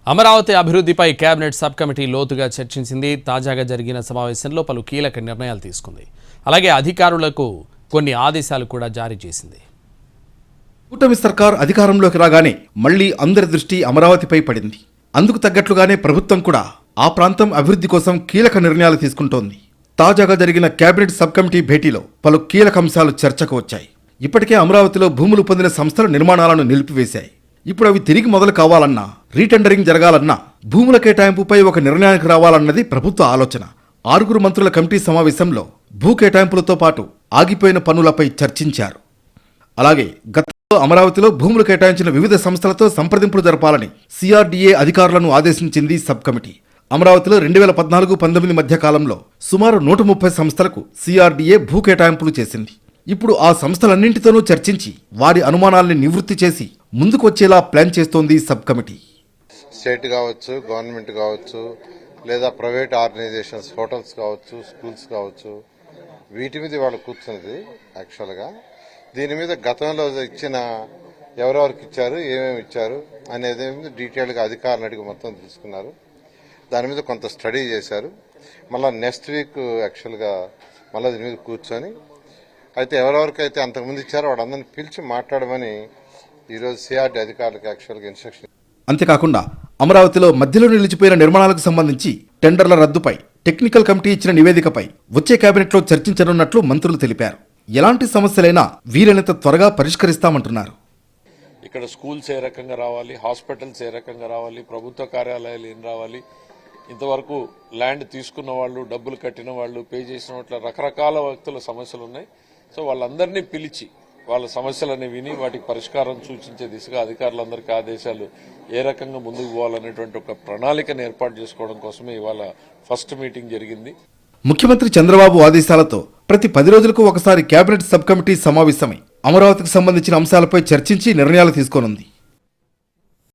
అమరావతి అభివృద్ధిపై cabinet sub committee లోతుగా చర్చించింది. తాజాగా జరిగిన సమావేశంలో పలు కీలక నిర్ణయాలు తీసుకుంది. అలాగే అధికారులకు కొన్ని ఆదేశాలు కూడా జారీ చేసింది. కూటమి సర్కార్ అధికారంలోకి రాగానే మళ్లీ అందరి దృష్టి అమరావతిపై పడింది. అందుకు తగ్గట్లుగానే ప్రభుత్వం కూడా ఆ ప్రాంతం అభివృద్ధి కోసం కీలక నిర్ణయాలు తీసుకుంటోంది. తాజాగా జరిగిన కేబినెట్ సబ్ కమిటీ భేటీలో పలు కీలక అంశాలు చర్చకు వచ్చాయి. ఇప్పటికే అమరావతిలో భూములు పొందిన సంస్థల నిర్మాణాలను నిలిపివేశాయి. ఇప్పుడు అవి తిరిగి మొదలు కావాలన్నా, రీటెండరింగ్ జరగాలన్నా భూముల కేటాయింపుపై ఒక నిర్ణయానికి రావాలన్నది ప్రభుత్వ ఆలోచన. 6 మంత్రుల కమిటీ సమావేశంలో భూ కేటాయింపులతో పాటు ఆగిపోయిన పనులపై చర్చించారు. అలాగే గతంలో అమరావతిలో భూములు కేటాయించిన వివిధ సంస్థలతో సంప్రదింపులు జరపాలని సిఆర్డీఏ అధికారులను ఆదేశించింది సబ్ కమిటీ. అమరావతిలో 2014-19 మధ్య కాలంలో సుమారు 130 సంస్థలకు సిఆర్డీఏ భూ కేటాయింపులు చేసింది. ఇప్పుడు ఆ సంస్థలన్నింటితోనూ చర్చించి వారి అనుమానాల్ని నివృత్తి చేసి ముందుకు వచ్చేలా ప్లాన్ చేస్తోంది సబ్ కమిటీ. స్టేట్ కావచ్చు, గవర్నమెంట్ కావచ్చు, లేదా ప్రైవేట్ ఆర్గనైజేషన్స్, హోటల్స్ కావచ్చు, స్కూల్స్ కావచ్చు, వీటి మీద వాళ్ళు కూర్చున్నది. యాక్చువల్గా దీని మీద గతంలో ఇచ్చిన ఎవరెవరికి ఇచ్చారు, ఏమేమి ఇచ్చారు అనేది డీటెయిల్గా అధికారులను అడిగి మొత్తం తీసుకున్నారు. దాని మీద కొంత స్టడీ చేశారు. మళ్ళీ నెక్స్ట్ వీక్ యాక్చువల్గా మళ్ళీ దీని మీద కూర్చొని అయితే ఎవరెవరికైతే అంతకుముందు ఇచ్చారో వాళ్ళందరినీ పిలిచి మాట్లాడమని ఈరోజు సిఆర్డీ అధికారులకు యాక్చువల్గా ఇన్స్ట్రక్షన్. అంతేకాకుండా అమరావతిలో మధ్యలో నిలిచిపోయిన నిర్మాణాలకు సంబంధించి టెండర్ల రద్దుపై టెక్నికల్ కమిటీ ఇచ్చిన నివేదికపై వచ్చే కేబినెట్లో చర్చించనున్నట్లు మంత్రులు తెలిపారు. ఎలాంటి సమస్యలైనా వీలైనంత త్వరగా పరిష్కరిస్తామంటున్నారు. ఇక్కడ స్కూల్స్ ఏ రకంగా రావాలి, హాస్పిటల్స్ ఏ రకంగా రావాలి, ప్రభుత్వ కార్యాలయాలు ఏం రావాలి, ఇంతవరకు ల్యాండ్ తీసుకున్న వాళ్ళు, డబ్బులు కట్టిన వాళ్ళు, పే చేసిన వాటిలో రకరకాల వ్యక్తుల సమస్యలు ఉన్నాయి. సో వాళ్ళందరినీ పిలిచి వాళ్ళ సమస్యలని విని వాటికి పరిష్కారం సూచించే దిశగా అధికారులందరికీ ఆదేశాలు ఏ రకంగా ముందుకు పోవాలనేటువంటి ఒక ప్రణాళికను ఏర్పాటు చేసుకోవడం కోసమే ఇవాళ ఫస్ట్ మీటింగ్ జరిగింది. ముఖ్యమంత్రి చంద్రబాబు ఆదేశాలతో ప్రతి 10 రోజులకు ఒకసారి కేబినెట్ సబ్ కమిటీ సమావేశమై అమరావతికి సంబంధించిన అంశాలపై చర్చించి నిర్ణయాలు తీసుకోనుంది.